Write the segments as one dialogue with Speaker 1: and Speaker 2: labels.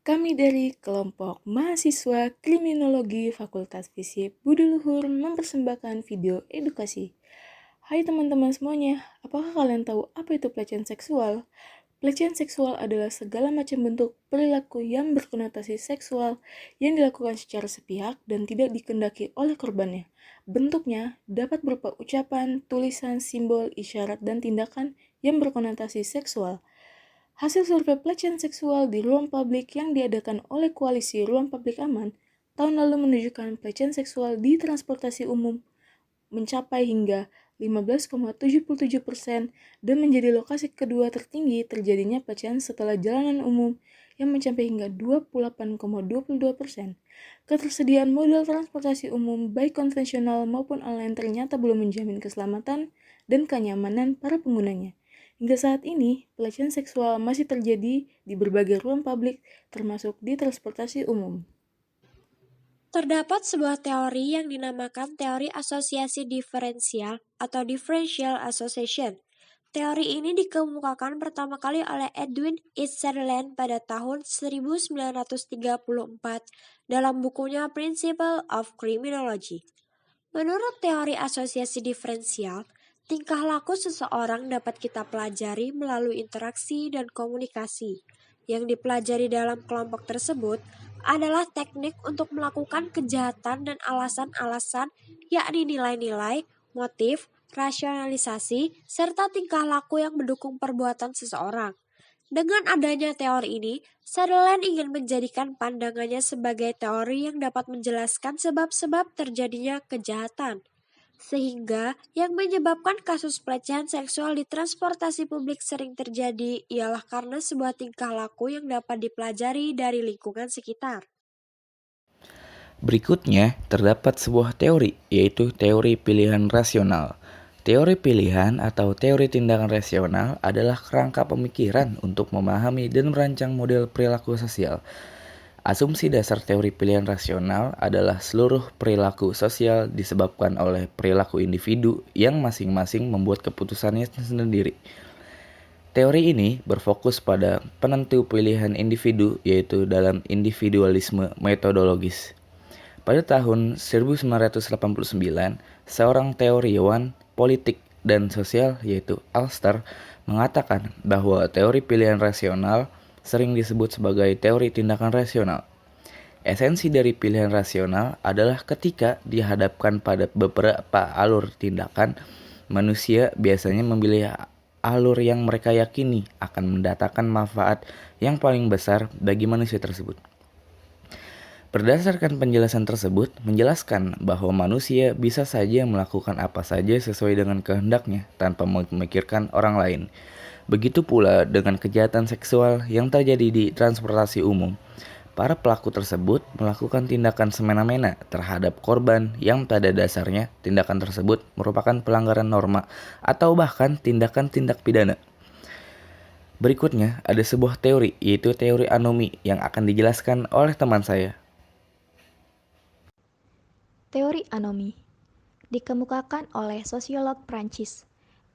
Speaker 1: Kami dari kelompok mahasiswa Kriminologi Fakultas Fisip Budi Luhur mempersembahkan video edukasi. Hai teman-teman semuanya, apakah kalian tahu apa itu pelecehan seksual? Pelecehan seksual adalah segala macam bentuk perilaku yang berkonotasi seksual yang dilakukan secara sepihak dan tidak dikehendaki oleh korbannya. Bentuknya dapat berupa ucapan, tulisan, simbol, isyarat, dan tindakan yang berkonotasi seksual. Hasil survei pelecehan seksual di ruang publik yang diadakan oleh Koalisi Ruang Publik Aman tahun lalu menunjukkan pelecehan seksual di transportasi umum mencapai hingga 15,77% dan menjadi lokasi kedua tertinggi terjadinya pelecehan setelah jalanan umum yang mencapai hingga 28,22%. Ketersediaan modal transportasi umum baik konvensional maupun online ternyata belum menjamin keselamatan dan kenyamanan para penggunanya. Hingga saat ini, pelecehan seksual masih terjadi di berbagai ruang publik, termasuk di transportasi umum.
Speaker 2: Terdapat sebuah teori yang dinamakan teori asosiasi diferensial atau differential association. Teori ini dikemukakan pertama kali oleh Edwin E. Sutherland pada tahun 1934 dalam bukunya Principle of Criminology. Menurut teori asosiasi diferensial, tingkah laku seseorang dapat kita pelajari melalui interaksi dan komunikasi. Yang dipelajari dalam kelompok tersebut adalah teknik untuk melakukan kejahatan dan alasan-alasan, yakni nilai-nilai, motif, rasionalisasi, serta tingkah laku yang mendukung perbuatan seseorang. Dengan adanya teori ini, Sutherland ingin menjadikan pandangannya sebagai teori yang dapat menjelaskan sebab-sebab terjadinya kejahatan. Sehingga yang menyebabkan kasus pelecehan seksual di transportasi publik sering terjadi ialah karena sebuah tingkah laku yang dapat dipelajari dari lingkungan sekitar.
Speaker 3: Berikutnya, terdapat sebuah teori, yaitu teori pilihan rasional. Teori pilihan atau teori tindakan rasional adalah kerangka pemikiran untuk memahami dan merancang model perilaku sosial. Asumsi dasar teori pilihan rasional adalah seluruh perilaku sosial disebabkan oleh perilaku individu yang masing-masing membuat keputusannya sendiri. Teori ini berfokus pada penentu pilihan individu, yaitu dalam individualisme metodologis. Pada tahun 1989, seorang teoriwan politik dan sosial yaitu Alster mengatakan bahwa teori pilihan rasional sering disebut sebagai teori tindakan rasional. Esensi dari pilihan rasional adalah ketika dihadapkan pada beberapa alur tindakan, manusia biasanya memilih alur yang mereka yakini akan mendatangkan manfaat yang paling besar bagi manusia tersebut. Berdasarkan penjelasan tersebut, menjelaskan bahwa manusia bisa saja melakukan apa saja sesuai dengan kehendaknya tanpa memikirkan orang lain. Begitu pula dengan kejahatan seksual yang terjadi di transportasi umum. Para pelaku tersebut melakukan tindakan semena-mena terhadap korban yang pada dasarnya tindakan tersebut merupakan pelanggaran norma atau bahkan tindakan tindak pidana. Berikutnya ada sebuah teori, yaitu teori anomi yang akan dijelaskan oleh teman saya.
Speaker 4: Teori anomi dikemukakan oleh sosiolog Prancis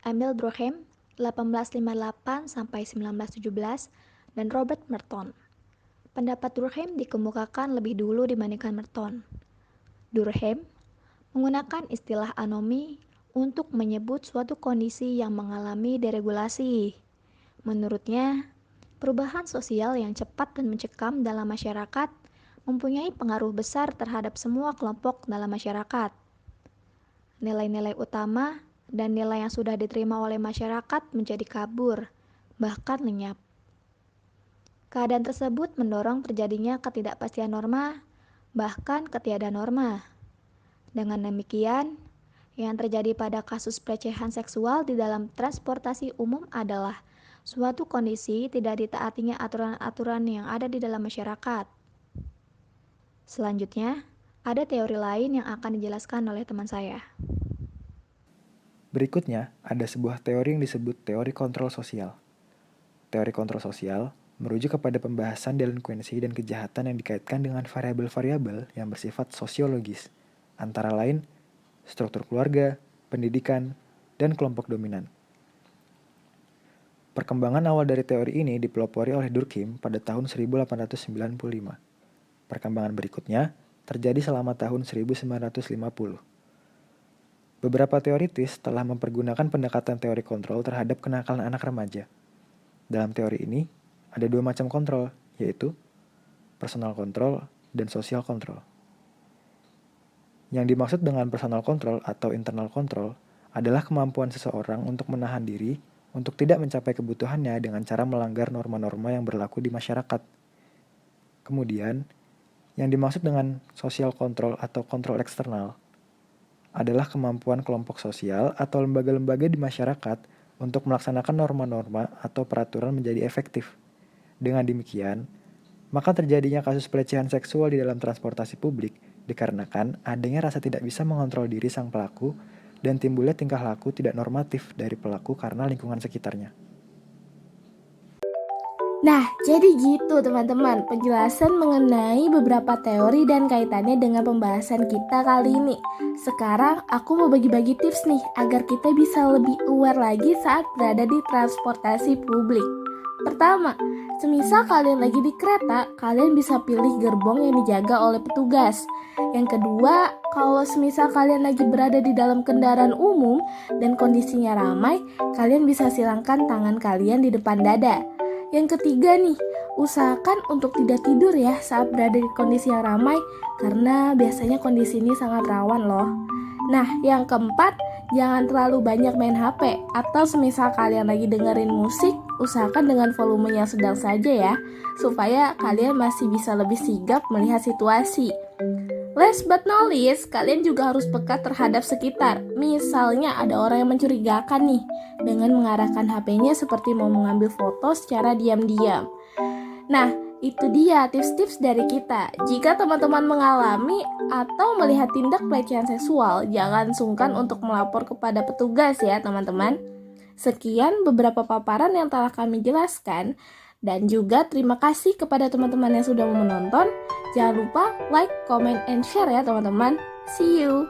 Speaker 4: Emile Durkheim 1858-1917 dan Robert Merton. Pendapat Durkheim dikemukakan lebih dulu dibandingkan Merton. Durkheim menggunakan istilah anomi untuk menyebut suatu kondisi yang mengalami deregulasi. Menurutnya, perubahan sosial yang cepat dan mencekam dalam masyarakat mempunyai pengaruh besar terhadap semua kelompok dalam masyarakat. Nilai-nilai utama dan nilai yang sudah diterima oleh masyarakat menjadi kabur, bahkan lenyap. Keadaan tersebut mendorong terjadinya ketidakpastian norma, bahkan ketiadaan norma. Dengan demikian, yang terjadi pada kasus pelecehan seksual di dalam transportasi umum adalah suatu kondisi tidak ditaatinya aturan-aturan yang ada di dalam masyarakat. Selanjutnya, ada teori lain yang akan dijelaskan oleh teman saya.
Speaker 5: Berikutnya, ada sebuah teori yang disebut teori kontrol sosial. Teori kontrol sosial merujuk kepada pembahasan delinkuensi dan kejahatan yang dikaitkan dengan variabel-variabel yang bersifat sosiologis, antara lain struktur keluarga, pendidikan, dan kelompok dominan. Perkembangan awal dari teori ini dipelopori oleh Durkheim pada tahun 1895. Perkembangan berikutnya terjadi selama tahun 1950. Beberapa teoritis telah mempergunakan pendekatan teori kontrol terhadap kenakalan anak remaja. Dalam teori ini, ada dua macam kontrol, yaitu personal control dan social control. Yang dimaksud dengan personal control atau internal control adalah kemampuan seseorang untuk menahan diri untuk tidak mencapai kebutuhannya dengan cara melanggar norma-norma yang berlaku di masyarakat. Kemudian, yang dimaksud dengan social control atau kontrol eksternal adalah kemampuan kelompok sosial atau lembaga-lembaga di masyarakat untuk melaksanakan norma-norma atau peraturan menjadi efektif. Dengan demikian, maka terjadinya kasus pelecehan seksual di dalam transportasi publik dikarenakan adanya rasa tidak bisa mengontrol diri sang pelaku dan timbulnya tingkah laku tidak normatif dari pelaku karena lingkungan sekitarnya.
Speaker 1: Nah, jadi gitu teman-teman penjelasan mengenai beberapa teori dan kaitannya dengan pembahasan kita kali ini. Sekarang aku mau bagi-bagi tips nih agar kita bisa lebih aware lagi saat berada di transportasi publik. Pertama, semisal kalian lagi di kereta, kalian bisa pilih gerbong yang dijaga oleh petugas. Yang kedua, kalau semisal kalian lagi berada di dalam kendaraan umum dan kondisinya ramai, kalian bisa silangkan tangan kalian di depan dada. Yang ketiga nih, usahakan untuk tidak tidur ya saat berada di kondisi yang ramai karena biasanya kondisi ini sangat rawan loh. Nah, yang keempat, jangan terlalu banyak main HP atau semisal kalian lagi dengerin musik, usahakan dengan volume yang sedang saja ya, supaya kalian masih bisa lebih sigap melihat situasi. Last but not least, kalian juga harus peka terhadap sekitar. Misalnya ada orang yang mencurigakan nih, dengan mengarahkan HP-nya seperti mau mengambil foto secara diam-diam. Nah, itu dia tips-tips dari kita. Jika teman-teman mengalami atau melihat tindak pelecehan seksual, jangan sungkan untuk melapor kepada petugas ya teman-teman. Sekian beberapa paparan yang telah kami jelaskan. Dan juga terima kasih kepada teman-teman yang sudah menonton. Jangan lupa like, comment, and share ya teman-teman. See you!